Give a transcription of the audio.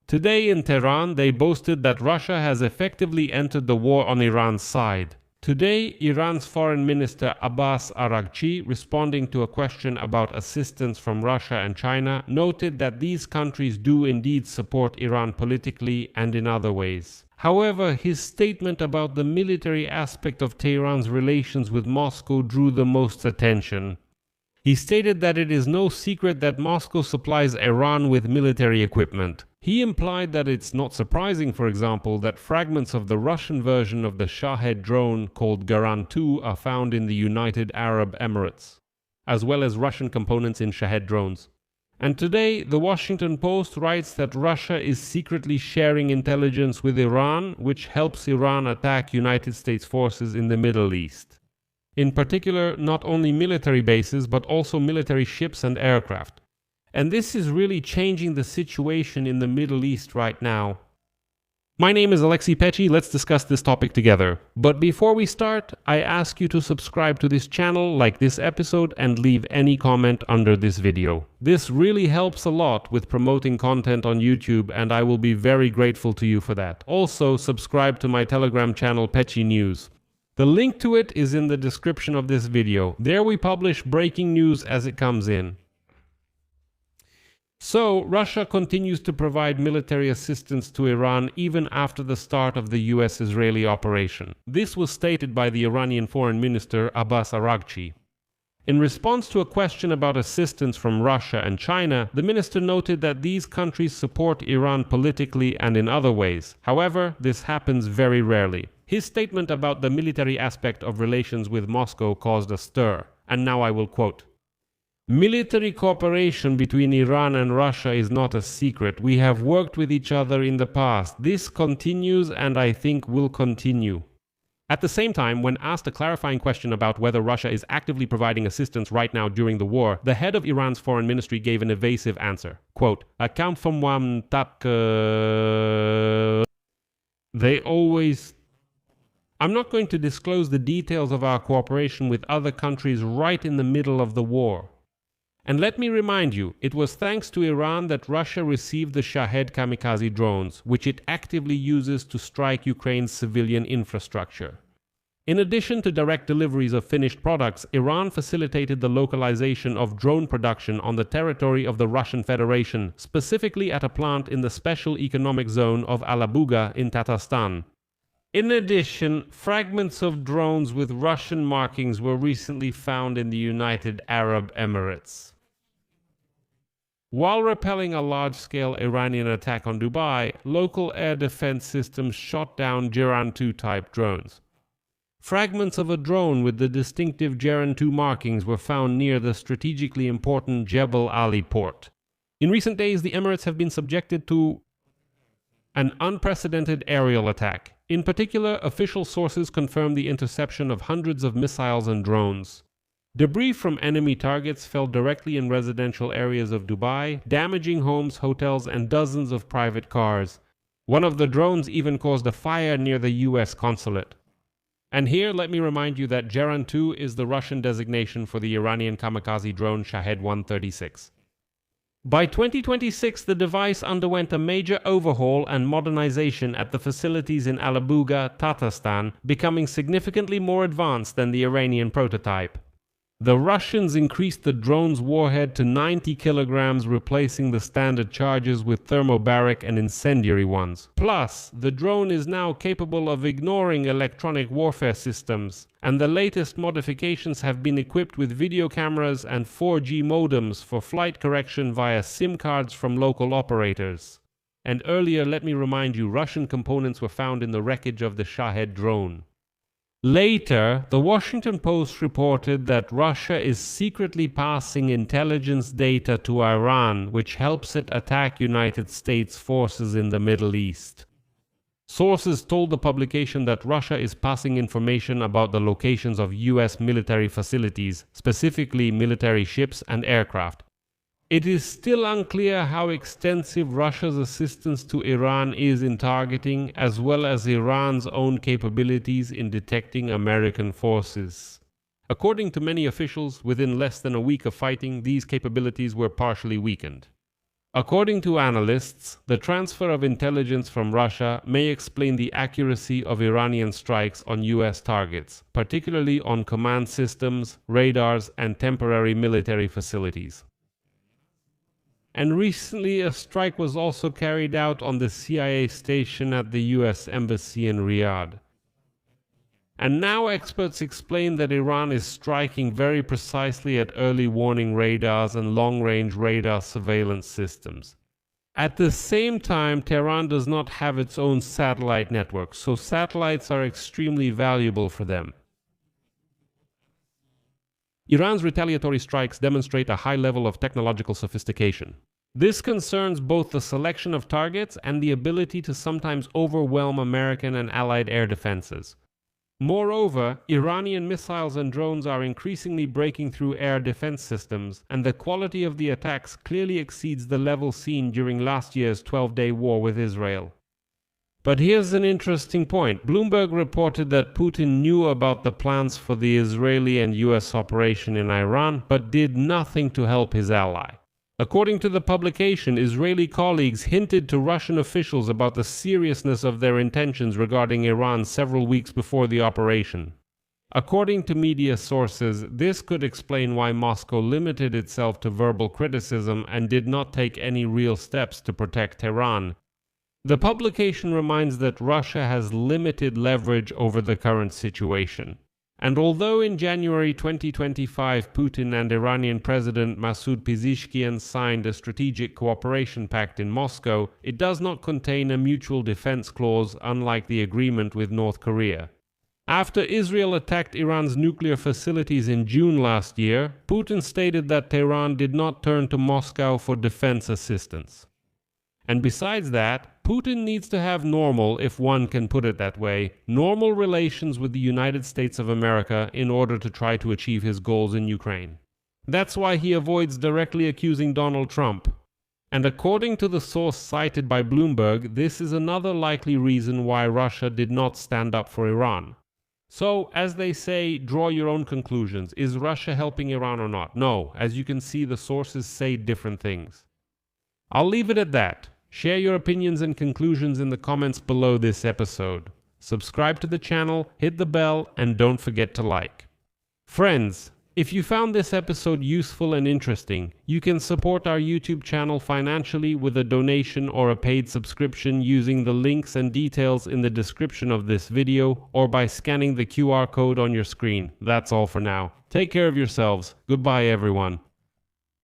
Today in Tehran, they boasted that Russia has effectively entered the war on Iran's side. Today, Iran's Foreign Minister Abbas Araghchi, responding to a question about assistance from Russia and China, noted that these countries do indeed support Iran politically and in other ways. However, his statement about the military aspect of Tehran's relations with Moscow drew the most attention. He stated that it is no secret that Moscow supplies Iran with military equipment. He implied that it's not surprising, for example, that fragments of the Russian version of the Shahed drone called Garan-2 are found in the United Arab Emirates, as well as Russian components in Shahed drones. And today, the Washington Post writes that Russia is secretly sharing intelligence with Iran, which helps Iran attack United States forces in the Middle East. In particular, not only military bases, but also military ships and aircraft. And this is really changing the situation in the Middle East right now. My name is Alexei Pechi, let's discuss this topic together. But before we start, I ask you to subscribe to this channel, like this episode, and leave any comment under this video. This really helps a lot with promoting content on YouTube, and I will be very grateful to you for that. Also, subscribe to my Telegram channel Pechi News. The link to it is in the description of this video. There we publish breaking news as it comes in. So, Russia continues to provide military assistance to Iran even after the start of the US-Israeli operation. This was stated by the Iranian Foreign Minister Abbas Araghchi. In response to a question about assistance from Russia and China, the minister noted that these countries support Iran politically and in other ways. However, this happens very rarely. His statement about the military aspect of relations with Moscow caused a stir, and now I will quote. Military cooperation between Iran and Russia is not a secret. We have worked with each other in the past. This continues and I think will continue. At the same time, when asked a clarifying question about whether Russia is actively providing assistance right now during the war, the head of Iran's foreign ministry gave an evasive answer. Quote, They always... I'm not going to disclose the details of our cooperation with other countries right in the middle of the war. And let me remind you, it was thanks to Iran that Russia received the Shahed kamikaze drones, which it actively uses to strike Ukraine's civilian infrastructure. In addition to direct deliveries of finished products, Iran facilitated the localization of drone production on the territory of the Russian Federation, specifically at a plant in the Special Economic Zone of Alabuga in Tatarstan. In addition, fragments of drones with Russian markings were recently found in the United Arab Emirates. While repelling a large-scale Iranian attack on Dubai, local air defense systems shot down Geran-2 type drones. Fragments of a drone with the distinctive Geran-2 markings were found near the strategically important Jebel Ali port. In recent days, the Emirates have been subjected to an unprecedented aerial attack. In particular, official sources confirmed the interception of hundreds of missiles and drones. Debris from enemy targets fell directly in residential areas of Dubai, damaging homes, hotels, and dozens of private cars. One of the drones even caused a fire near the US consulate. And here, let me remind you that Geran-2 is the Russian designation for the Iranian kamikaze drone Shahed 136. By 2026, the device underwent a major overhaul and modernization at the facilities in Alabuga, Tatarstan, becoming significantly more advanced than the Iranian prototype. The Russians increased the drone's warhead to 90 kilograms, replacing the standard charges with thermobaric and incendiary ones. Plus, the drone is now capable of ignoring electronic warfare systems, and the latest modifications have been equipped with video cameras and 4G modems for flight correction via SIM cards from local operators. And earlier, let me remind you, Russian components were found in the wreckage of the Shahed drone. Later, the Washington Post reported that Russia is secretly passing intelligence data to Iran, which helps it attack United States forces in the Middle East. Sources told the publication that Russia is passing information about the locations of US military facilities, specifically military ships and aircraft. It is still unclear how extensive Russia's assistance to Iran is in targeting, as well as Iran's own capabilities in detecting American forces. According to many officials, within less than a week of fighting, these capabilities were partially weakened. According to analysts, the transfer of intelligence from Russia may explain the accuracy of Iranian strikes on US targets, particularly on command systems, radars, and temporary military facilities. And recently, a strike was also carried out on the CIA station at the US Embassy in Riyadh. And now experts explain that Iran is striking very precisely at early warning radars and long-range radar surveillance systems. At the same time, Tehran does not have its own satellite network, so satellites are extremely valuable for them. Iran's retaliatory strikes demonstrate a high level of technological sophistication. This concerns both the selection of targets and the ability to sometimes overwhelm American and Allied air defenses. Moreover, Iranian missiles and drones are increasingly breaking through air defense systems, and the quality of the attacks clearly exceeds the level seen during last year's 12-day war with Israel. But here's an interesting point. Bloomberg reported that Putin knew about the plans for the Israeli and US operation in Iran, but did nothing to help his ally. According to the publication, Israeli colleagues hinted to Russian officials about the seriousness of their intentions regarding Iran several weeks before the operation. According to media sources, this could explain why Moscow limited itself to verbal criticism and did not take any real steps to protect Tehran. The publication reminds that Russia has limited leverage over the current situation. And although in January 2025 Putin and Iranian President Masoud Pezeshkian signed a strategic cooperation pact in Moscow, it does not contain a mutual defense clause, unlike the agreement with North Korea. After Israel attacked Iran's nuclear facilities in June last year, Putin stated that Tehran did not turn to Moscow for defense assistance. And besides that, Putin needs to have normal, if one can put it that way, normal relations with the United States of America in order to try to achieve his goals in Ukraine. That's why he avoids directly accusing Donald Trump. And according to the source cited by Bloomberg, this is another likely reason why Russia did not stand up for Iran. So, as they say, draw your own conclusions. Is Russia helping Iran or not? No, as you can see, the sources say different things. I'll leave it at that. Share your opinions and conclusions in the comments below this episode. Subscribe to the channel, hit the bell, and don't forget to like. Friends, if you found this episode useful and interesting, you can support our YouTube channel financially with a donation or a paid subscription using the links and details in the description of this video or by scanning the QR code on your screen. That's all for now. Take care of yourselves. Goodbye, everyone.